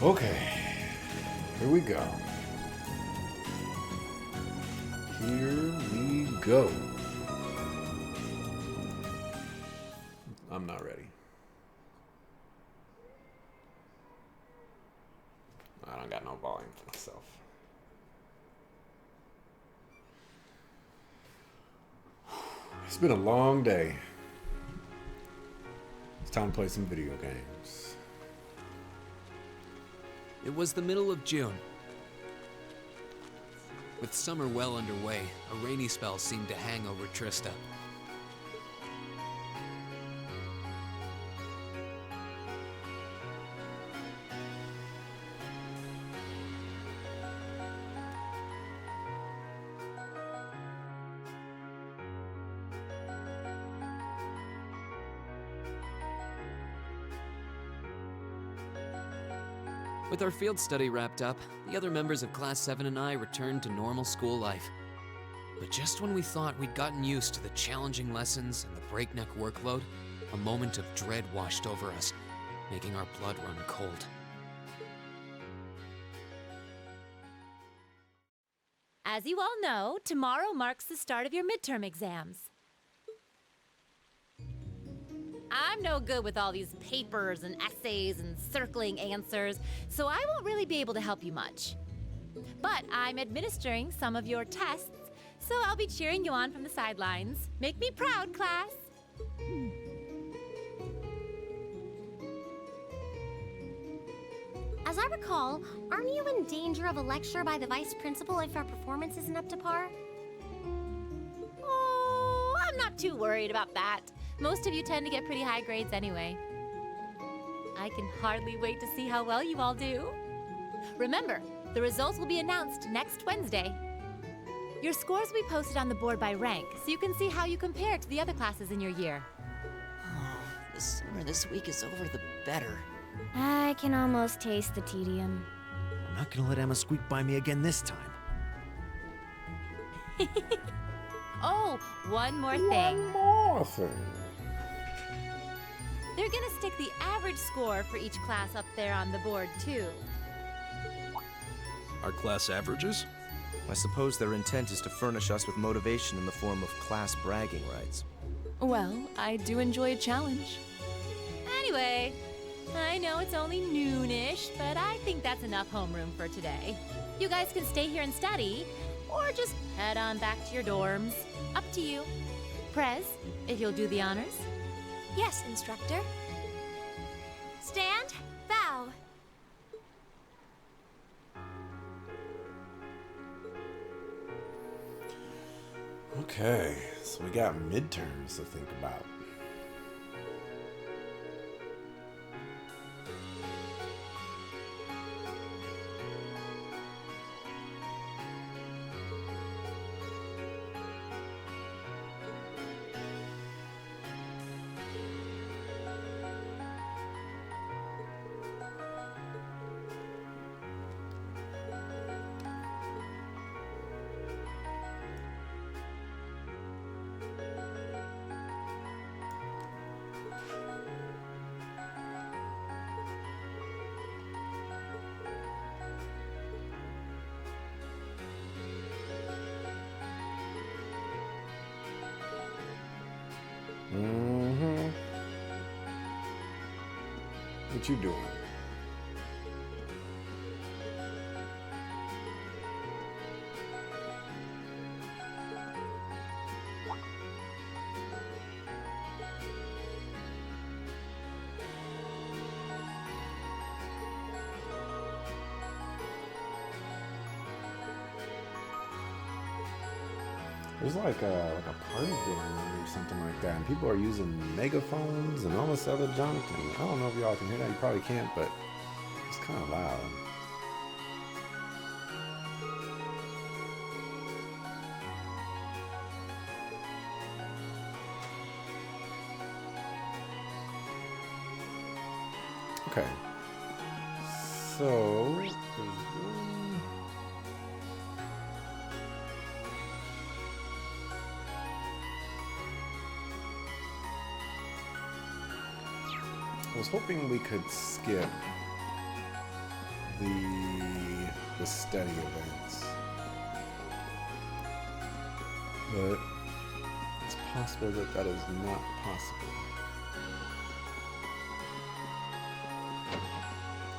Okay, here we go. Here we go. I'm not ready. I don't got no volume for myself. It's been a long day. It's time to play some video games. It was the middle of June. With summer well underway, a rainy spell seemed to hang over Trista. With our field study wrapped up, the other members of Class 7 and I returned to normal school life. But just when we thought we'd gotten used to the challenging lessons and the breakneck workload, a moment of dread washed over us, making our blood run cold. As you all know, tomorrow marks the start of your midterm exams. I'm no good with all these papers and essays and circling answers, so I won't really be able to help you much. But I'm administering some of your tests, so I'll be cheering you on from the sidelines. Make me proud, class! As I recall, aren't you in danger of a lecture by the vice principal if our performance isn't up to par? Oh, I'm not too worried about that. Most of you tend to get pretty high grades anyway. I can hardly wait to see how well you all do. Remember, the results will be announced next Wednesday. Your scores will be posted on the board by rank, so you can see how you compare to the other classes in your year. Oh, the sooner this week is over, the better. I can almost taste the tedium. I'm not gonna let Emma squeak by me again this time. Oh, one more thing. One more thing. They're gonna stick the average score for each class up there on the board, too. Our class averages? I suppose their intent is to furnish us with motivation in the form of class bragging rights. Well, I do enjoy a challenge. Anyway, I know it's only noonish, but I think that's enough homeroom for today. You guys can stay here and study, or just head on back to your dorms. Up to you. Prez, if you'll do the honors. Yes, instructor. Stand, bow. Okay, so we got midterms to think about. What you doing? There's like a party going on or something like that, and people are using megaphones and all this other junk. And I don't know if y'all can hear that. You probably can't, but it's kind of loud. Okay. So there's one. I was hoping we could skip study events. But it's possible that that is not possible.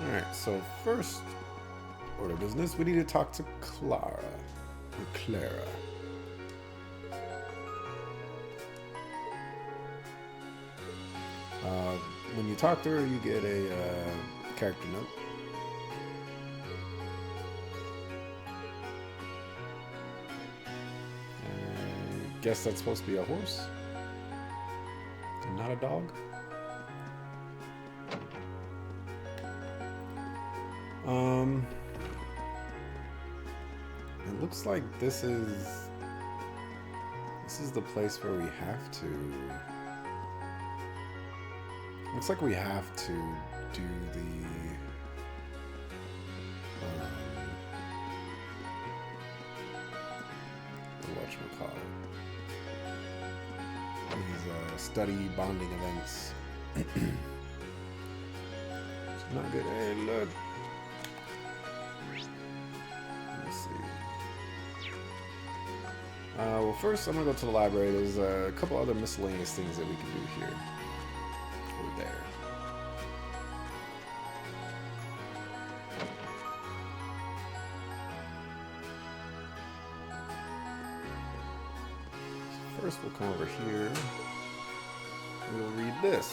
Alright, so first order of business, we need to talk to Clara. Or Clara. When you talk to her, you get a character note. I guess that's supposed to be a horse, and not a dog. It looks like this is the place where we have to. Looks like we have to do the whatchamacallit. These study bonding events. It's not good. Hey, look. Let's see. Well, first I'm gonna go to the library. There's a couple other miscellaneous things that we can do here. Over there. So first we'll come over here. We'll read this.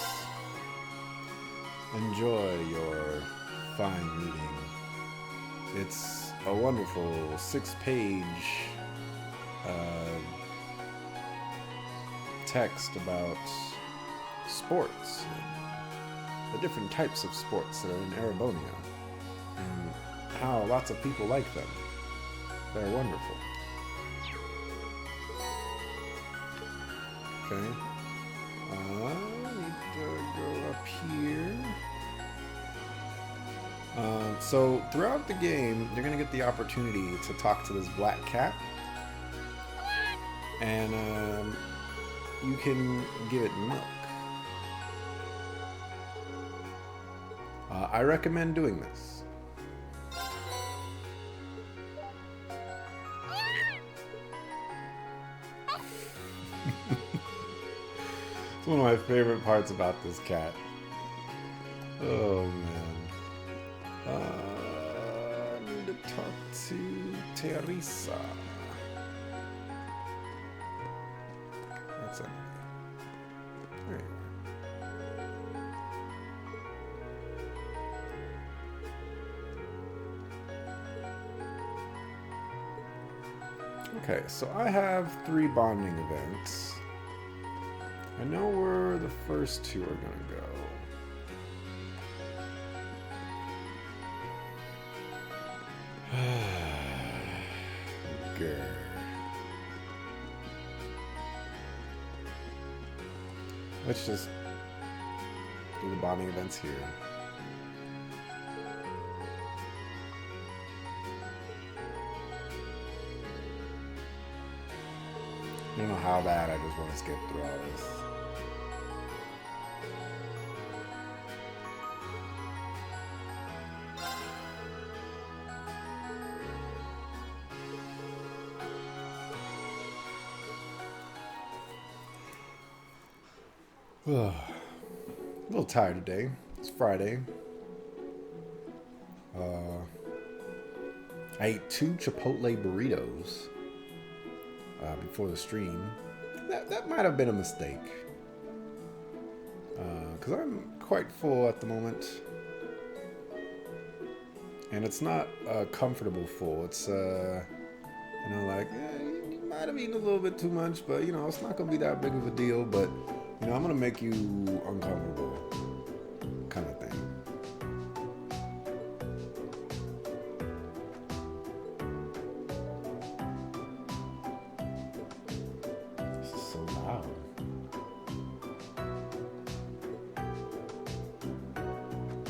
Enjoy your fine reading. It's a wonderful 6-page text about sports, and the different types of sports that are in Erebonia, and how lots of people like them. They're wonderful. Okay. I need to go up here. So throughout the game, you're gonna get the opportunity to talk to this black cat, and you can give it milk. I recommend doing this. It's one of my favorite parts about this cat. Oh man. I need to talk to Teresa. That's it. There you are. Okay, so I have 3 bonding events. I know where the first 2 are gonna go. Grr. Let's just do the bonding events here. I don't know how bad, I just want to skip through all this. A little tired today. It's Friday. I ate 2 Chipotle burritos before the stream. That might have been a mistake. Because I'm quite full at the moment. And it's not a comfortable full. It's, like, you might have eaten a little bit too much, but, it's not going to be that big of a deal, but... I'm gonna make you uncomfortable, kind of thing. This is so loud.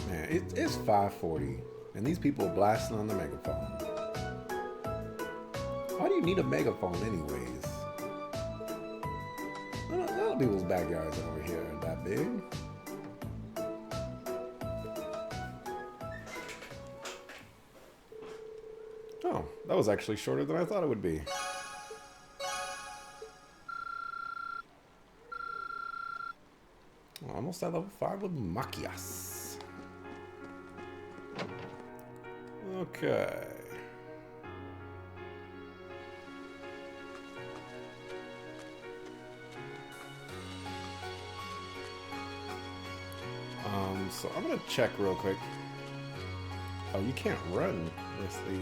Man, it's 5:40, and these people are blasting on the megaphone. Why do you need a megaphone anyways? People's backyards over here aren't that big. Oh, that was actually shorter than I thought it would be. Almost at level 5 with Machias. Okay. So I'm gonna check real quick. Oh, you can't run with the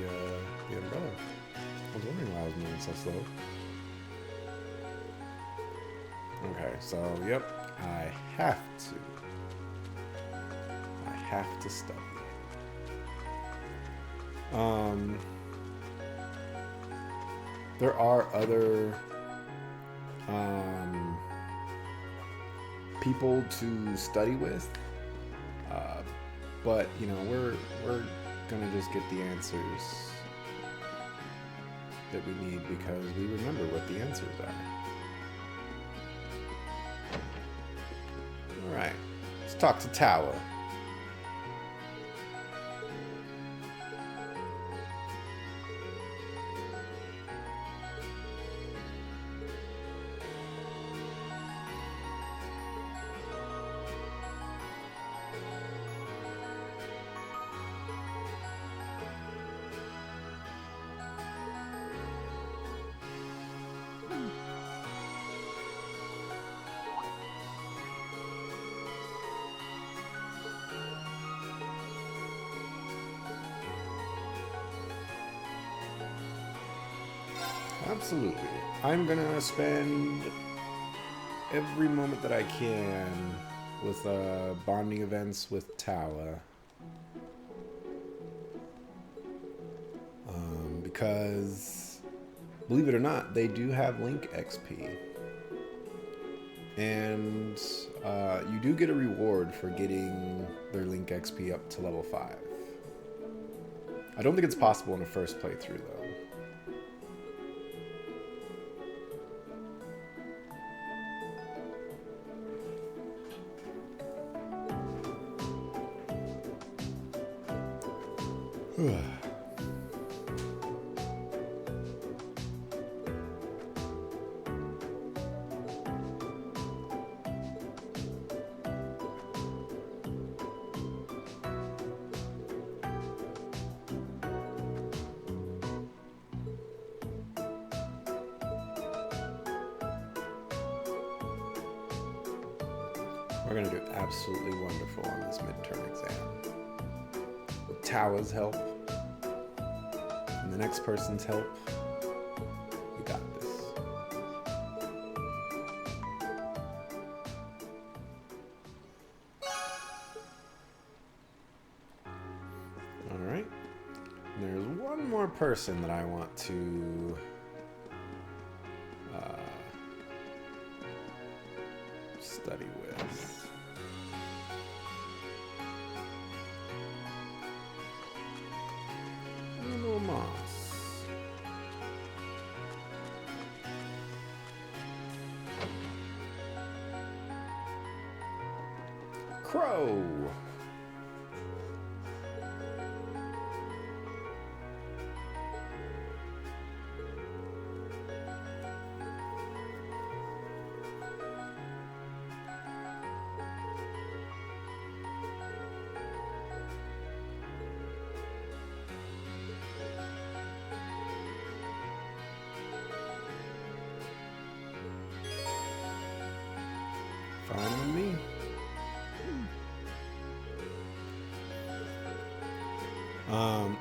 umbrella. I was wondering why I was moving so slow. Okay, so yep, I have to study. There are other people to study with, but you know, we're gonna just get the answers that we need because we remember what the answers are. All right, let's talk to Tower. Absolutely. I'm gonna spend every moment that I can with bonding events with Tala. Because, believe it or not, they do have Link XP. And you do get a reward for getting their Link XP up to level 5. I don't think it's possible in the first playthrough, though. We're going to do absolutely wonderful on this midterm exam. With Tawa's help and the next person's help, we got this. All right. There's one more person that I want to study with. Little Moss. Crow. Fine with me.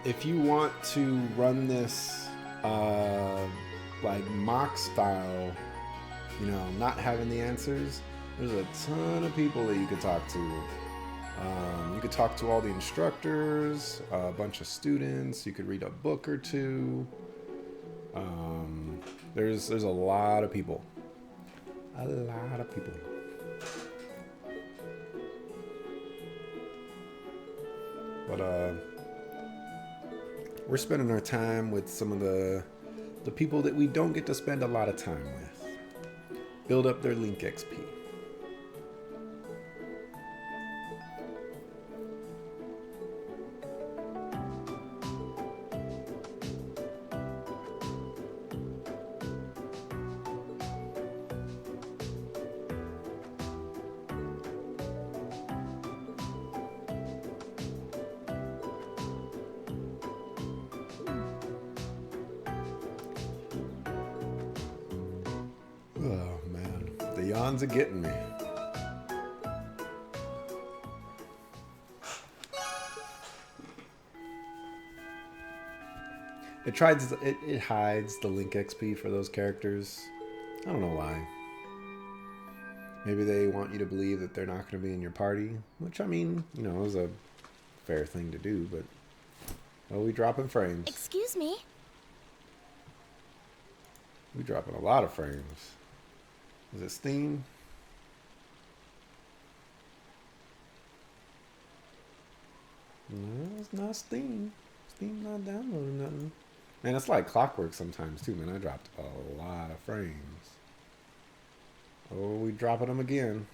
If you want to run this like mock style, you know, not having the answers, there's a ton of people that you could talk to. You could talk to all the instructors, a bunch of students. You could read a book or two. There's a lot of people. A lot of people. But we're spending our time with some of the people that we don't get to spend a lot of time with. Build up their Link XP. yawns are getting me. It hides the Link XP for those characters. I don't know why. Maybe they want you to believe that they're not going to be in your party, which, I mean, you know, is a fair thing to do, but... Oh, we dropping frames. Excuse me? We dropping a lot of frames. Is it Steam? No, it's not Steam. Steam's not downloading nothing. Man, it's like clockwork sometimes too, man. I dropped a lot of frames. Oh, we dropping them again.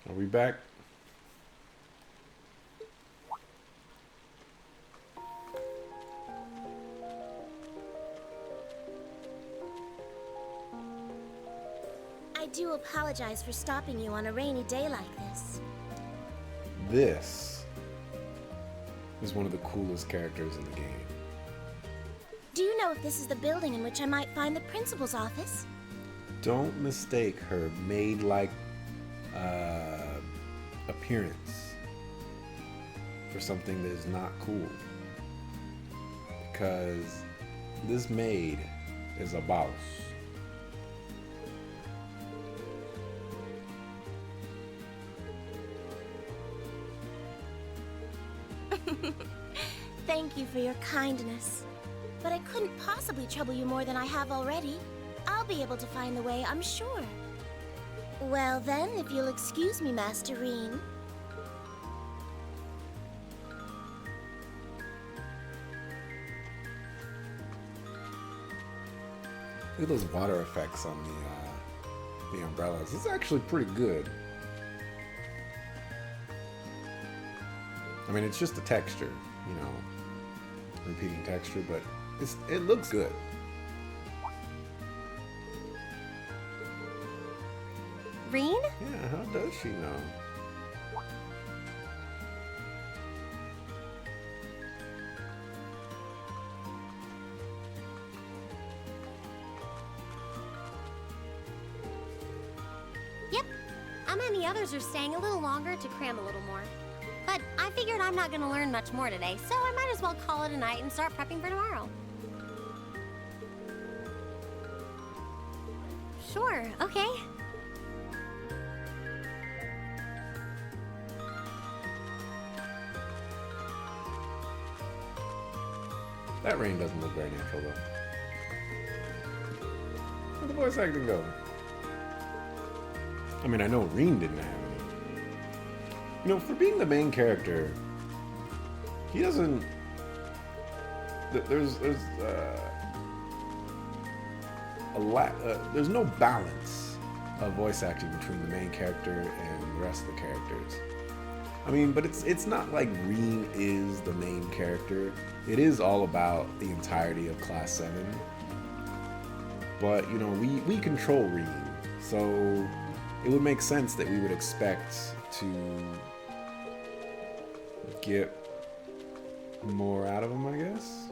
Are we back? I do apologize for stopping you on a rainy day like this. This is one of the coolest characters in the game. Do you know if this is the building in which I might find the principal's office? Don't mistake her maid-like appearance for something that is not cool. Because this maid is a boss. Thank you for your kindness. But I couldn't possibly trouble you more than I have already. I'll be able to find the way, I'm sure. Well then, if you'll excuse me, Master Reen. Look at those water effects on the umbrellas. It's actually pretty good. I mean, it's just a texture, you know, repeating texture, but it looks good. Reen? Yeah, how does she know? Yep. And the others are staying a little longer to cram a little more. But I figured I'm not gonna learn much more today, so I might as well call it a night and start prepping for tomorrow. Sure, okay. That rain doesn't look very natural, though. Where'd the voice acting go? I mean, I know Reen didn't have any. You know, for being the main character, he doesn't... There's no balance of voice acting between the main character and the rest of the characters. I mean, but it's not like Reen is the main character. It is all about the entirety of Class 7. But, you know, we control Reen, so it would make sense that we would expect to get more out of him, I guess.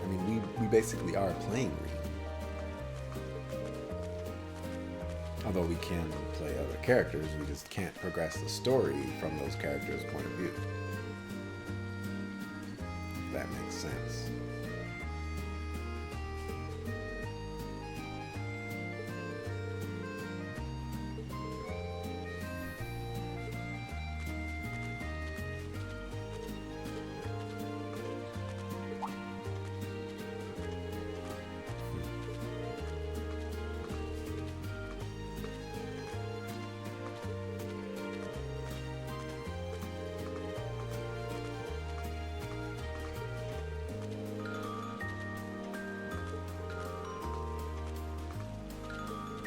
I mean, we basically are playing Reen. Although we can play other characters, we just can't progress the story from those characters' point of view. If that makes sense.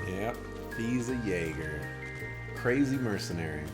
Yep, he's a Jaeger. Crazy mercenary.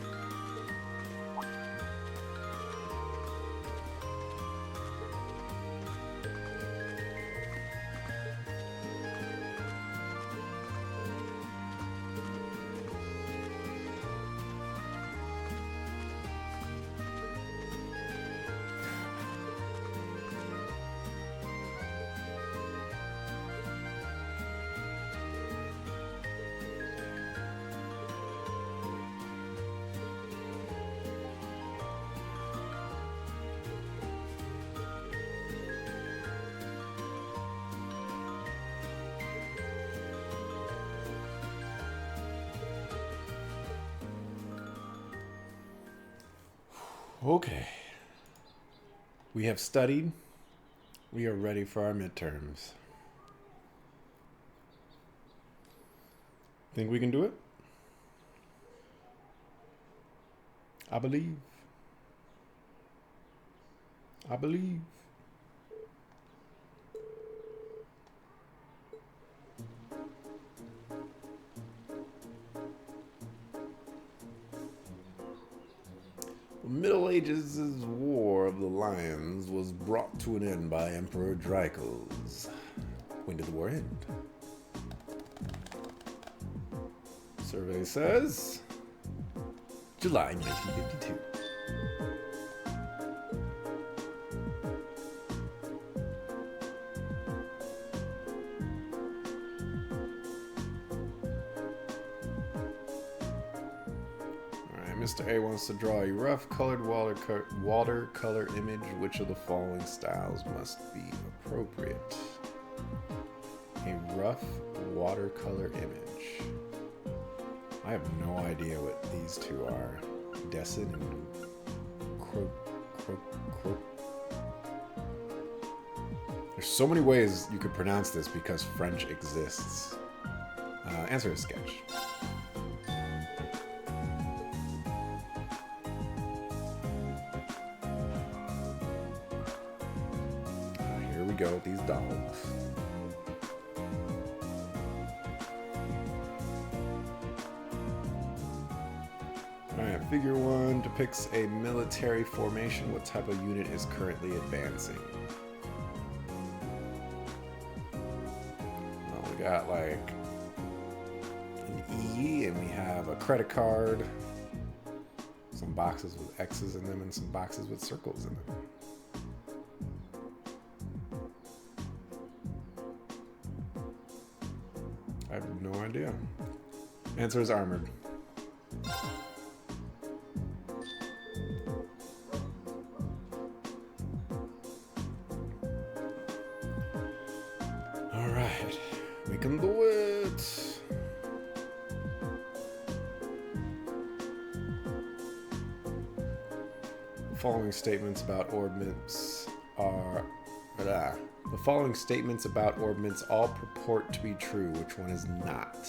Okay. We have studied. We are ready for our midterms. Think we can do it? I believe. I believe. The Middle Ages' War of the Lions was brought to an end by Emperor Dracos. When did the war end? Survey says July 1952. Mr. A wants to draw a rough colored watercolor image. Which of the following styles must be appropriate? A rough watercolor image. I have no idea what these two are. Dessin and Croc. There's so many ways you could pronounce this because French exists. Answer is sketch. Go with these dogs. Alright, figure 1 depicts a military formation. What type of unit is currently advancing? Well, we got like an E, and we have a credit card, some boxes with X's in them, and some boxes with circles in them. I have no idea. Answer is armored. Alright, we can do it. The following statements about ordnance are... The following statements about ordnance all purport to be true. Which one is not?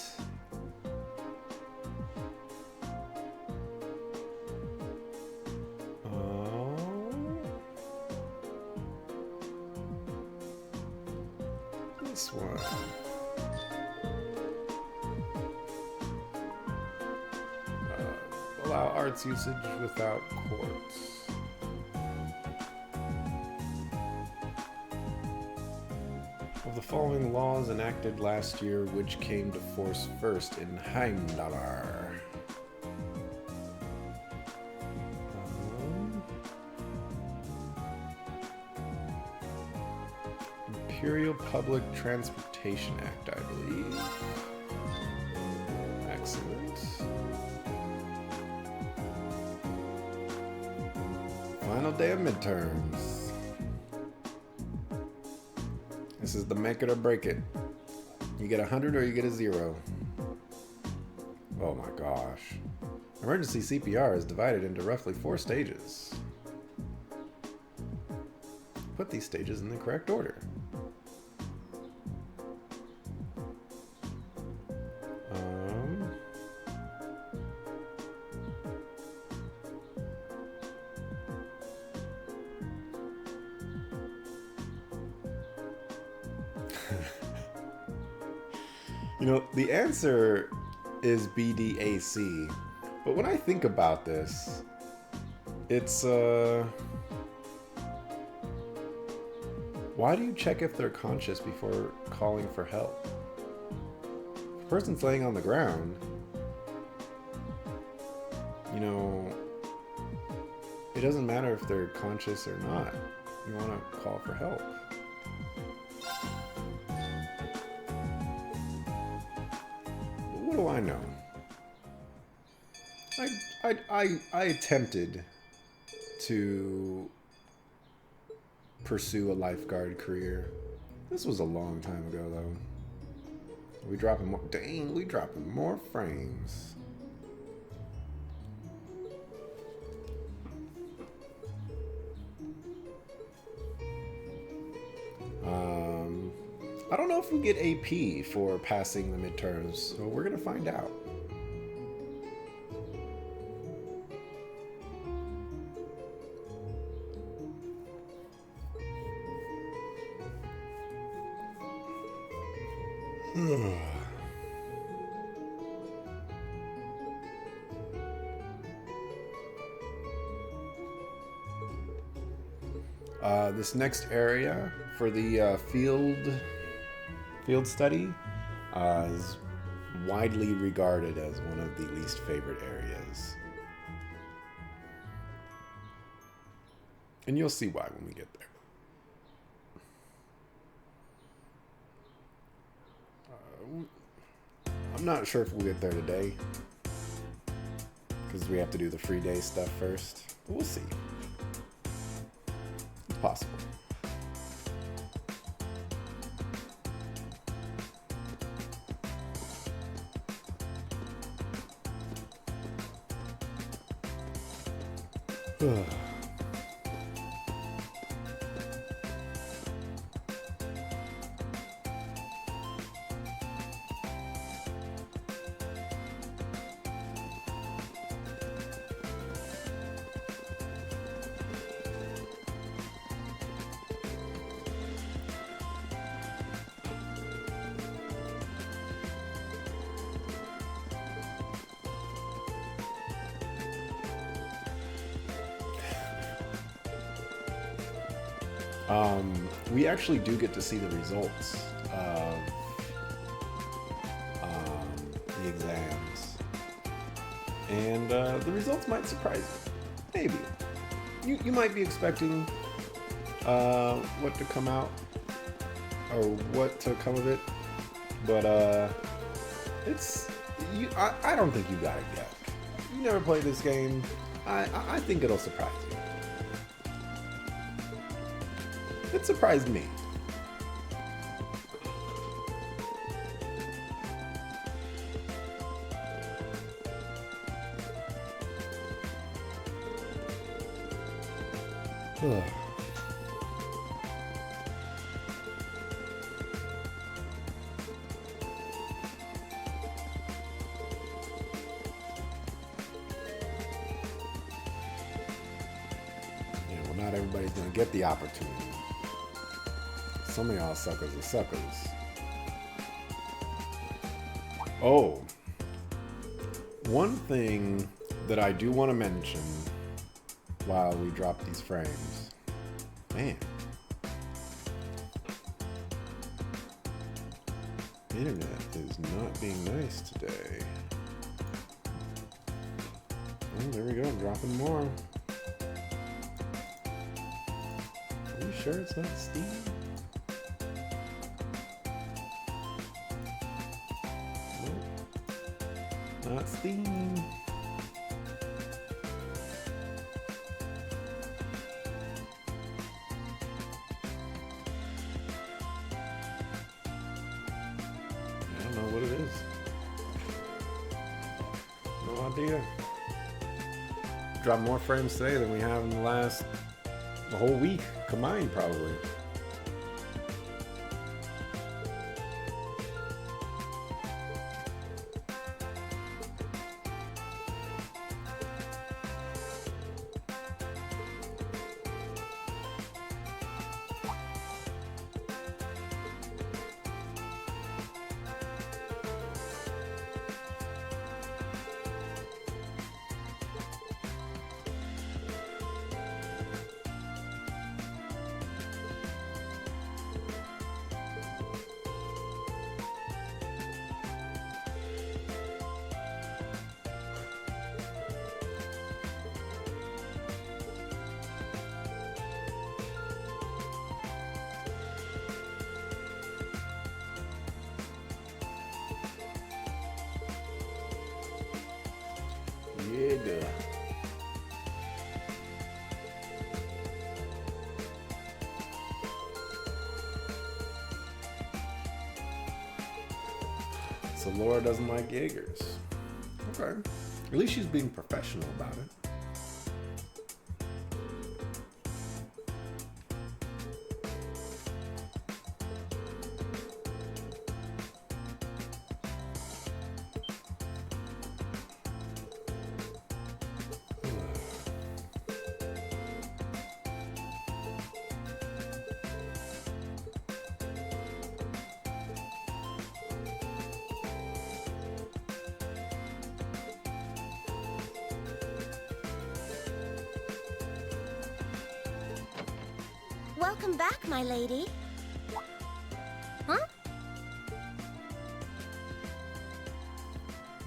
This one. Allow arts usage without courts. Of the following laws enacted last year, which came to force first in Heimdallar? Imperial Public Transportation Act, I believe. Excellent. Final day of midterms. This is the make it or break it. You get 100 or you get a 0. Oh my gosh. Emergency CPR is divided into roughly 4 stages. Put these stages in the correct order. You know, the answer is BDAC, but when I think about this, it's, why do you check if they're conscious before calling for help? If a person's laying on the ground, you know, it doesn't matter if they're conscious or not. You want to call for help. What do I know? I attempted to pursue a lifeguard career. This was a long time ago, though. We dropping more. Dang, we dropping more frames. if we get AP for passing the midterms, so we're gonna find out. This next area for the field study is widely regarded as one of the least favorite areas. And you'll see why when we get there. I'm not sure if we'll get there today, because we have to do the free day stuff first. But we'll see. It's possible. We actually do get to see the results of the exams, and the results might surprise you. Maybe you might be expecting what to come out or what to come of it, but it's you. I don't think you got it yet. You never played this game. I think it'll surprise you. It surprised me. Not everybody's gonna get the opportunity. Some of y'all suckers are suckers. Oh, one thing that I do want to mention while we drop these frames. Man. Internet is not being nice today. Oh, there we go, I'm dropping more. Are you sure it's not Steam? Not Steam. I don't know what it is. No idea. Drop more frames today than we have in the whole week combined, probably. Yeah. So Laura doesn't like Jaegers. Okay. At least she's being professional about it. Welcome back, my lady. Huh?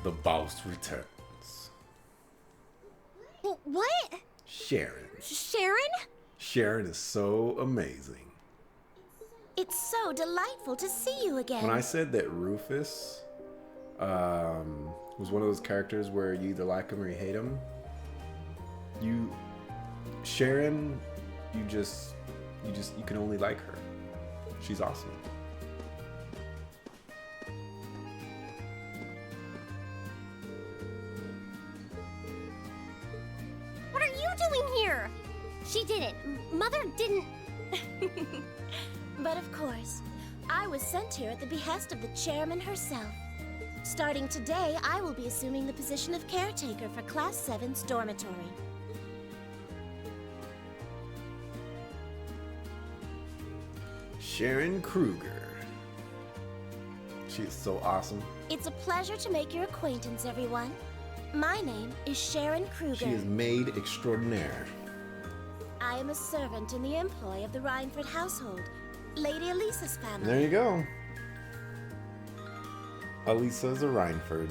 The boss returns. What? Sharon. Sharon? Sharon is so amazing. It's so delightful to see you again. When I said that Rufus was one of those characters where you either like him or you hate him, Sharon, you can only like her. She's awesome. What are you doing here? She didn't. Mother didn't. But of course, I was sent here at the behest of the chairman herself. Starting today, I will be assuming the position of caretaker for Class 7's dormitory. Sharon Kruger. She is so awesome. It's a pleasure to make your acquaintance, everyone. My name is Sharon Kruger. She is maid extraordinaire. I am a servant in the employ of the Rhineford household, Lady Elisa's family. There you go. Elisa's a Rhineford.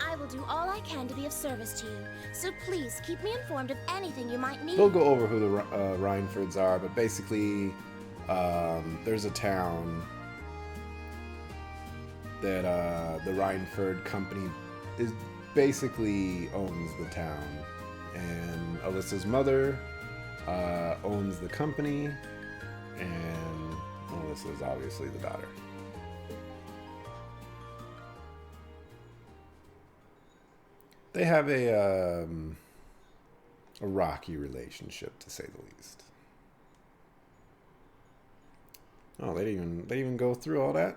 I will do all I can to be of service to you, so please keep me informed of anything you might need. We'll go over who the Rhinefords are, but basically, there's a town that the Rhineford company basically owns the town, and Alyssa's mother owns the company, and Alyssa is obviously the daughter. They have a rocky relationship, to say the least. Oh, they didn't even go through all that.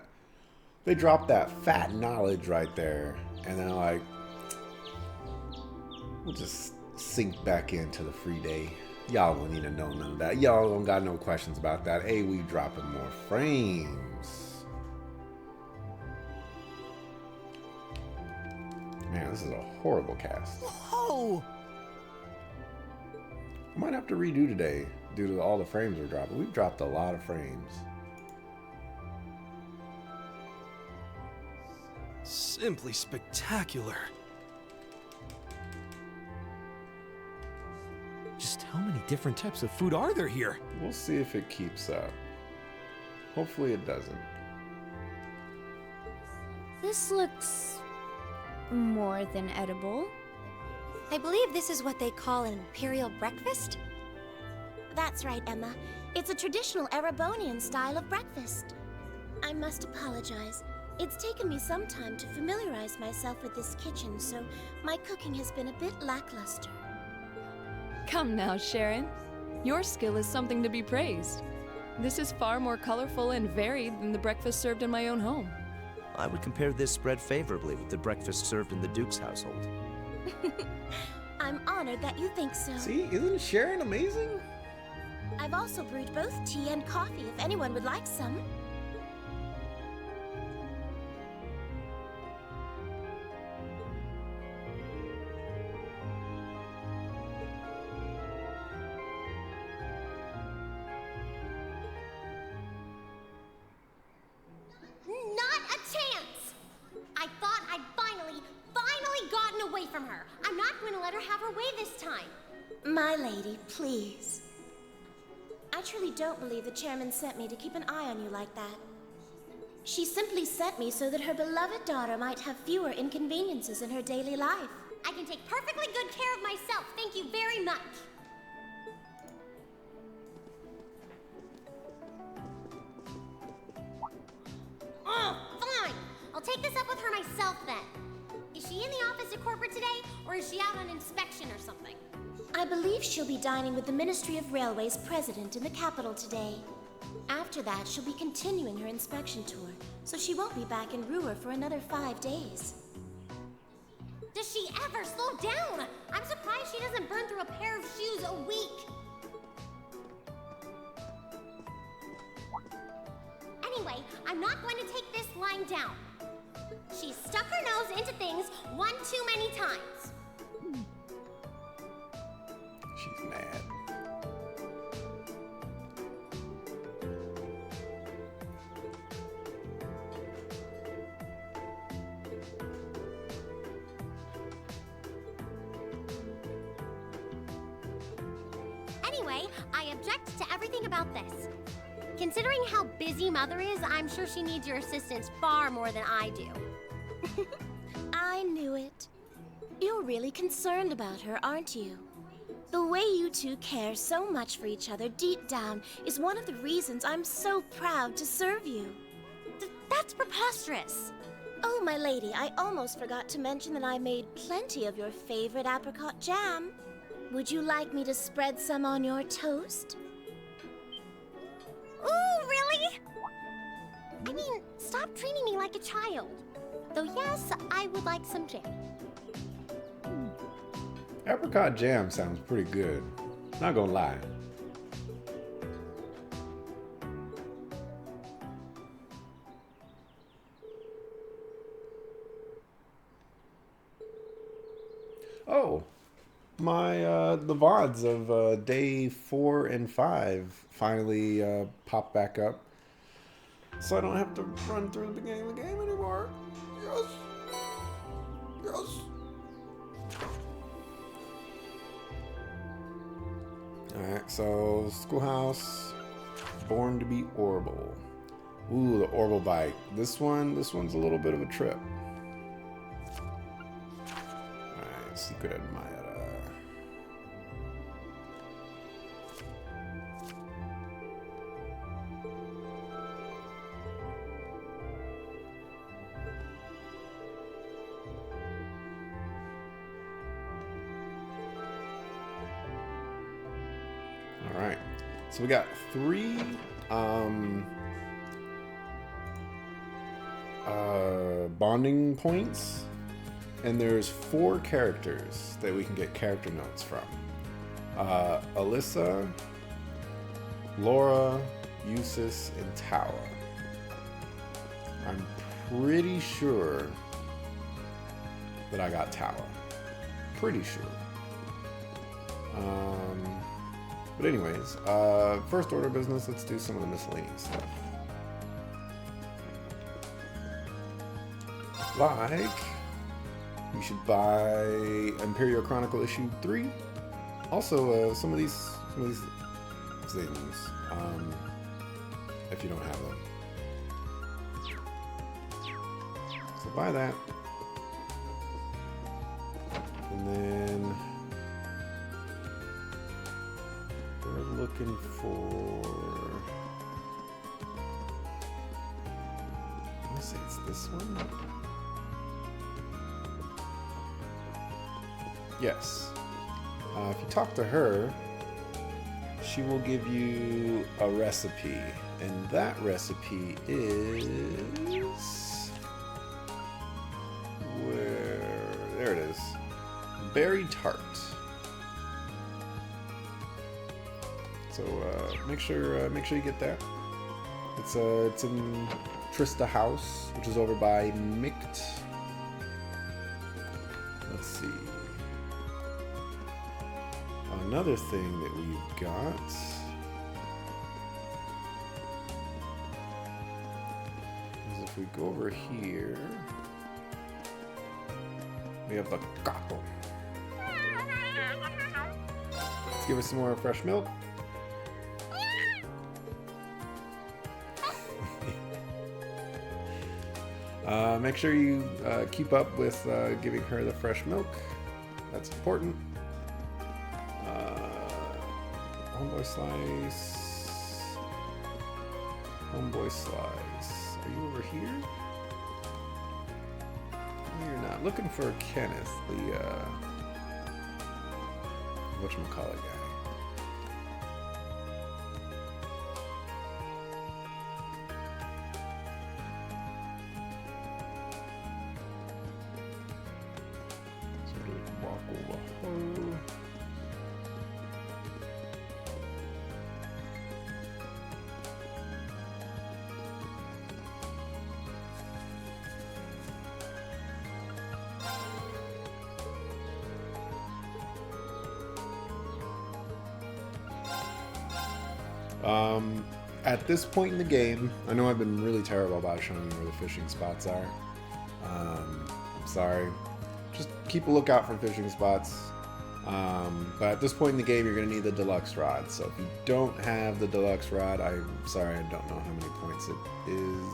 They dropped that fat knowledge right there, and they're like, we'll just sink back into the free day. Y'all don't need to know none of that. Y'all don't got no questions about that. Hey, we dropping more frames. Man, this is a horrible cast. Whoa! I might have to redo today due to all the frames we're dropping. We've dropped a lot of frames. Simply spectacular. Just how many different types of food are there here? We'll see if it keeps up. Hopefully it doesn't. This looks more than edible. I believe this is what they call an imperial breakfast? That's right, Emma. It's a traditional Erebonian style of breakfast. I must apologize. It's taken me some time to familiarize myself with this kitchen, so my cooking has been a bit lackluster. Come now, Sharon. Your skill is something to be praised. This is far more colorful and varied than the breakfast served in my own home. I would compare this spread favorably with the breakfast served in the Duke's household. I'm honored that you think so. See, isn't Sharon amazing? I've also brewed both tea and coffee if anyone would like some. Not a chance! I thought I'd finally gotten away from her. I'm not going to let her have her way this time. My lady, please. I truly don't believe the chairman sent me to keep an eye on you like that. She simply sent me so that her beloved daughter might have fewer inconveniences in her daily life. I can take perfectly good care of myself, thank you very much. Oh, fine. I'll take this up with her myself then. Is she in the office at corporate today, or is she out on inspection or something? I believe she'll be dining with the Ministry of Railways president in the capital today. After that, she'll be continuing her inspection tour, so she won't be back in Ruhr for another 5 days. Does she ever slow down? I'm surprised she doesn't burn through a pair of shoes a week. Anyway, I'm not going to take this lying down. She's stuck her nose into things one too many times. She's mad. object to everything about this. Considering how busy Mother is, I'm sure she needs your assistance far more than I do. I knew it. You're really concerned about her, aren't you? The way you two care so much for each other deep down is one of the reasons I'm so proud to serve you. That's preposterous. Oh, my lady, I almost forgot to mention that I made plenty of your favorite apricot jam. Would you like me to spread some on your toast? Ooh, really? I mean, stop treating me like a child. Though yes, I would like some jam. Apricot jam sounds pretty good. Not gonna lie. Oh, my the VODs of day 4 and 5 finally popped back up, so I don't have to run through the beginning of the game anymore. Yes, yes. All right, so Schoolhouse, Born to be Orbital. Ooh, the Orbital bike. This one's a little bit of a trip. Secret Admirer. All right, so we got 3 bonding points. And there's 4 characters that we can get character notes from. Alyssa, Laura, Eustace, and Tower. I'm pretty sure that I got Tower. Pretty sure. But anyways, first order of business, let's do some of the miscellaneous stuff. Like, you should buy Imperial Chronicle issue 3. Also, some of these things, if you don't have them. So buy that. And then we're looking for, let's see, it's this one. Yes. If you talk to her, she will give you a recipe, and that recipe is there it is. Berry tart. So make sure you get that. It's in Trista House, which is over by Mict. Let's see. Another thing that we've got is if we go over here, we have the gato. Let's give her some more fresh milk. Make sure you keep up with giving her the fresh milk. That's important. Homeboy Slice. Homeboy Slice. Are you over here? No, you're not. Looking for Kenneth, the whatchamacallit guy. So just walk over her. At this point in the game, I know I've been really terrible about showing you where the fishing spots are. I'm sorry. Just keep a lookout for fishing spots. But at this point in the game, you're going to need the deluxe rod. So if you don't have the deluxe rod, I'm sorry, I don't know how many points it is.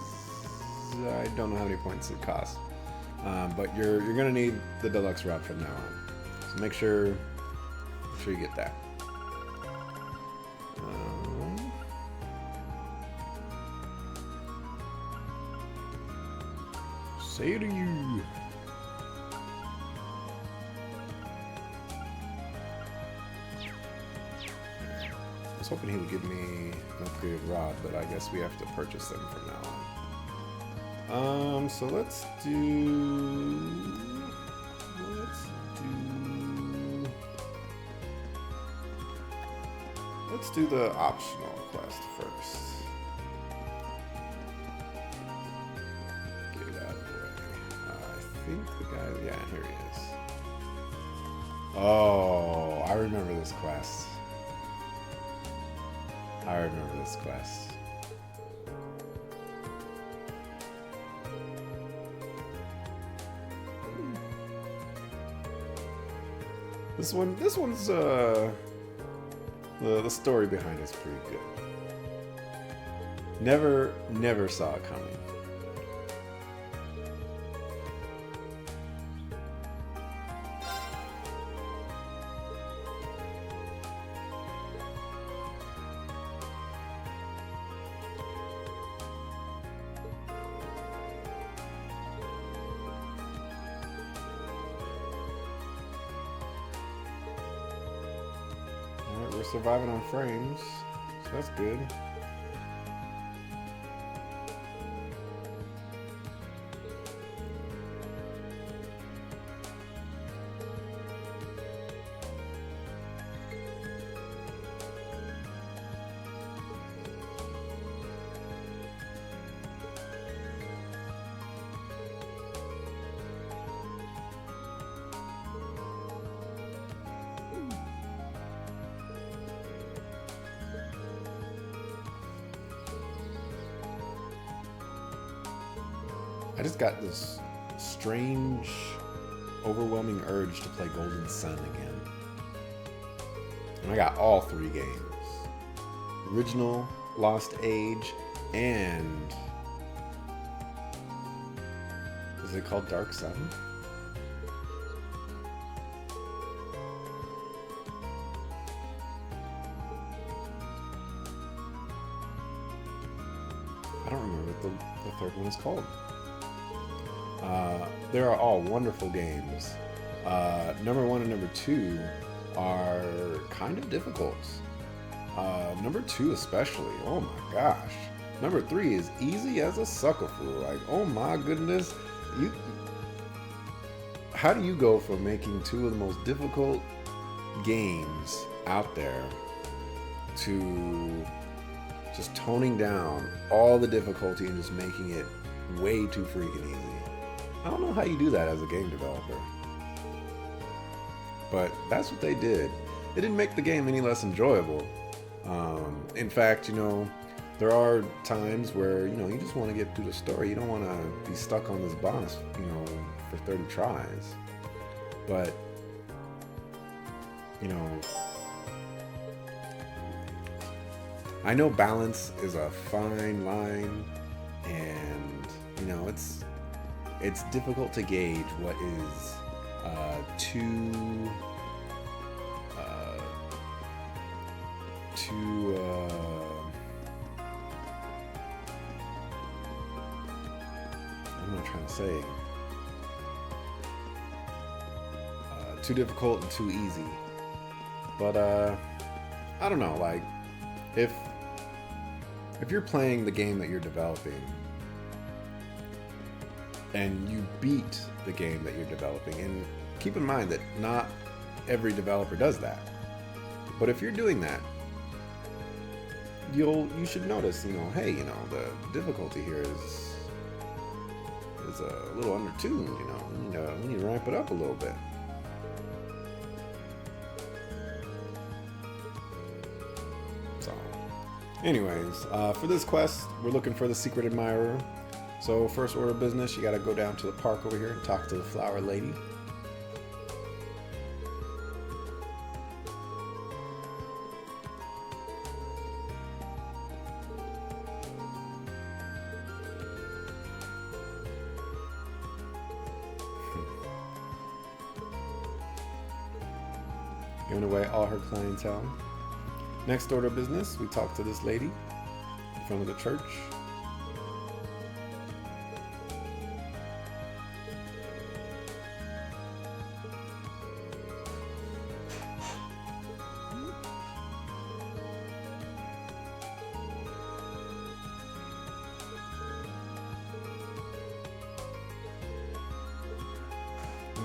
I don't know how many points it costs. But you're going to need the deluxe rod from now on. So make sure you get that. Say to you. I was hoping he would give me an upgraded rod, but I guess we have to purchase them from now on. So let's do the optional quest first. Get it out of the way. I think the guy, yeah, here he is. Oh, I remember this quest. This one's the story behind it's pretty good. Never saw it coming. We're surviving on frames, so that's good. I just got this strange, overwhelming urge to play Golden Sun again. And I got all 3 games. Original, Lost Age, and... is it called Dark Sun? I don't remember what the third one is called. They are all wonderful games. Number 1 and number 2 are kind of difficult. Number 2 especially, oh my gosh. Number 3 is easy as a sucker fool. Like, oh my goodness. How do you go from making 2 of the most difficult games out there to just toning down all the difficulty and just making it way too freaking easy? I don't know how you do that as a game developer. But that's what they did. It didn't make the game any less enjoyable. In fact, you know, there are times where, you know, you just want to get through the story. You don't want to be stuck on this boss, you know, for 30 tries. But, you know, I know balance is a fine line, and, you know, it's difficult to gauge what is what am I trying to say? Too difficult and too easy. But I don't know, like if you're playing the game that you're developing and you beat the game that you're developing, and keep in mind that not every developer does that, but if you're doing that, you should notice, you know, hey, you know, the difficulty here is a little undertuned, you know, we need to ramp it up a little bit. So, anyways, for this quest, we're looking for the Secret Admirer. So first order of business, you gotta go down to the park over here and talk to the flower lady. giving away all her clientele. Next order of business, we talk to this lady in front of the church.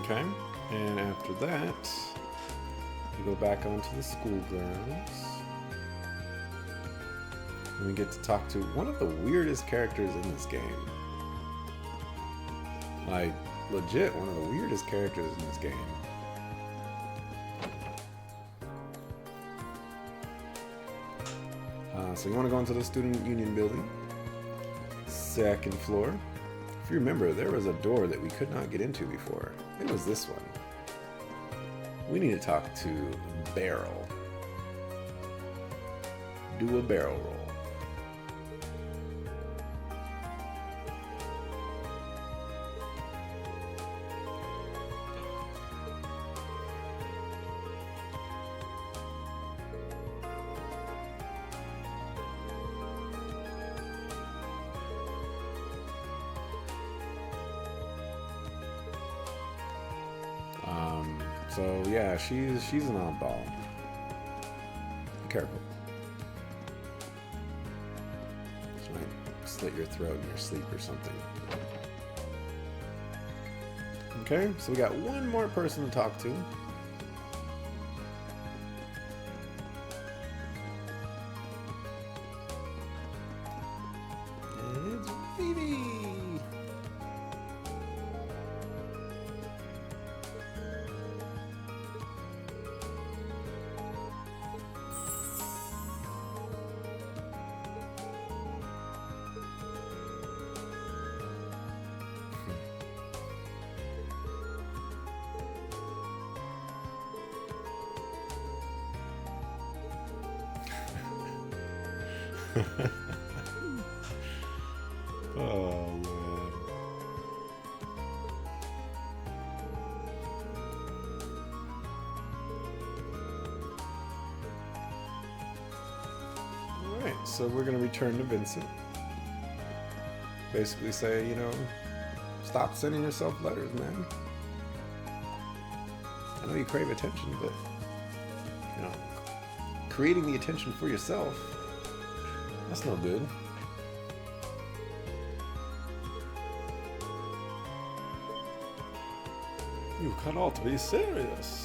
Okay, and after that, we go back onto the school grounds. And we get to talk to one of the weirdest characters in this game. Like, legit, one of the weirdest characters in this game. So you want to go into the Student Union building. Second floor. If you remember, there was a door that we could not get into before. It was this one. We need to talk to Barrel. Do a barrel roll. So yeah, she's an oddball. Be careful. She might slit your throat in your sleep or something. Okay, so we got one more person to talk to. And it's Phoebe! Oh man. Alright, so we're gonna return to Vincent. Basically say, stop sending yourself letters, man. I know you crave attention, but creating the attention for yourself, that's no good. You cannot be serious.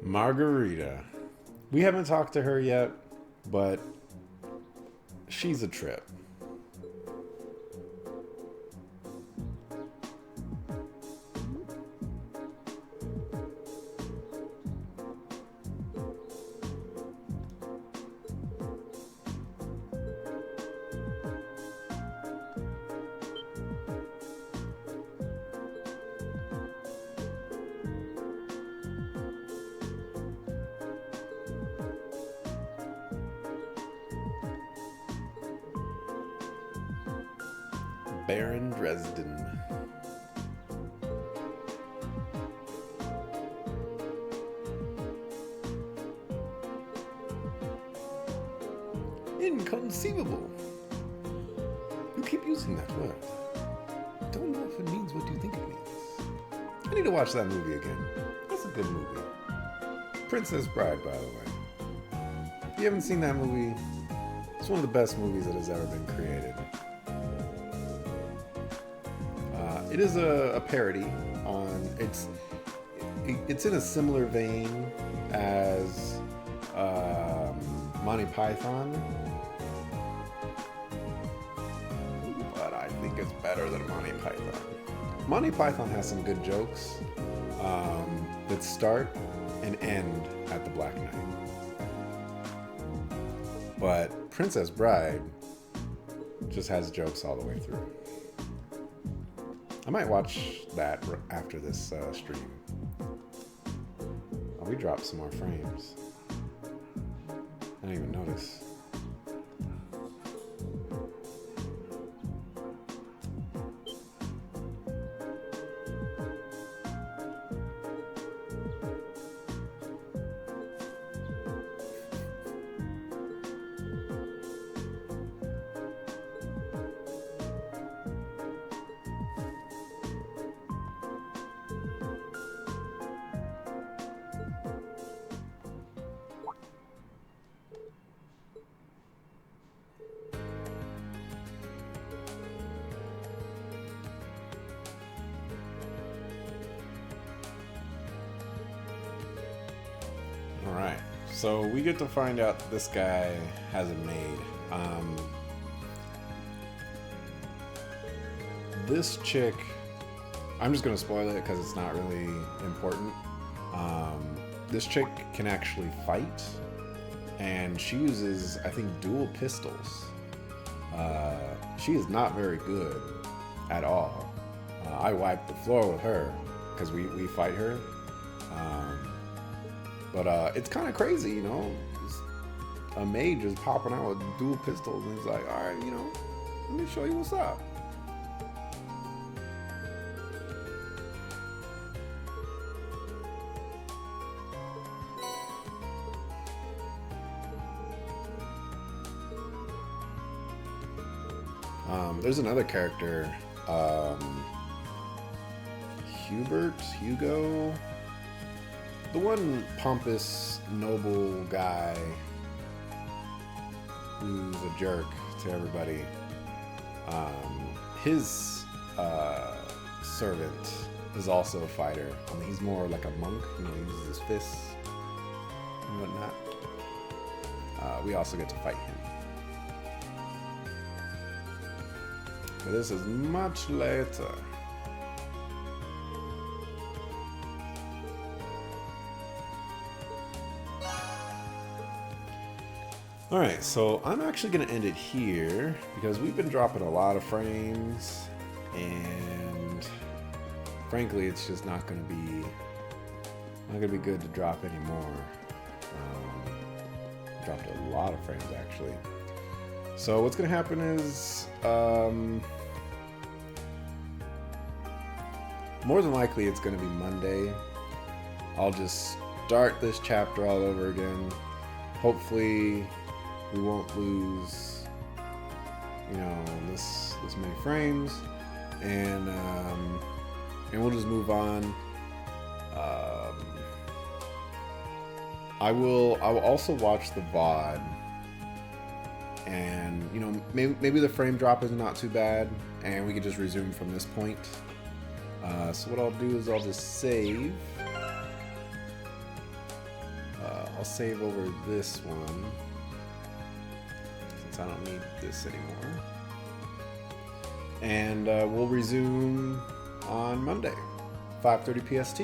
Margarita. We haven't talked to her yet, but she's a trip. Baron Dresden. Inconceivable. You keep using that word. Don't know if it means what you think it means. I need to watch that movie again. That's a good movie. Princess Bride, by the way. If you haven't seen that movie, it's one of the best movies that has ever been created. It is a parody on it's in a similar vein as Monty Python, but I think it's better than Monty Python. Monty Python has some good jokes, that start and end at the Black Knight. But Princess Bride just has jokes all the way through. I might watch that after this stream. Oh, we dropped some more frames. I didn't even notice. Alright, so we get to find out that this guy has a maid. This chick, I'm just going to spoil it because it's not really important. This chick can actually fight, and she uses, I think, dual pistols. She is not very good at all. I wiped the floor with her because we fight her. But it's kind of crazy, you know. A maid just popping out with dual pistols, and he's like, all right, you know, let me show you what's up. There's another character, Hugo, the one pompous, noble guy who's a jerk to everybody. His servant is also a fighter. I mean, he's more like a monk, you know, he uses his fists and whatnot. We also get to fight him. But this is much later. Alright, so I'm actually going to end it here because we've been dropping a lot of frames, and frankly it's just not going to be good to drop anymore. Dropped a lot of frames actually. So what's going to happen is more than likely it's going to be Monday. I'll just start this chapter all over again. Hopefully we won't lose, you know, this many frames, and we'll just move on. I will also watch the VOD, and you know, maybe the frame drop is not too bad, and we can just resume from this point. So what I'll do is I'll just save. I'll save over this one, since I don't need this anymore. And we'll resume on Monday, 5:30 PST,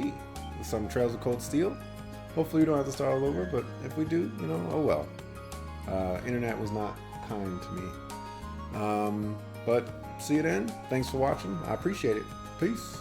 with some Trails of Cold Steel. Hopefully we don't have to start all over, but if we do, you know, oh well. Internet was not kind to me. But see you then. Thanks for watching. I appreciate it. Peace.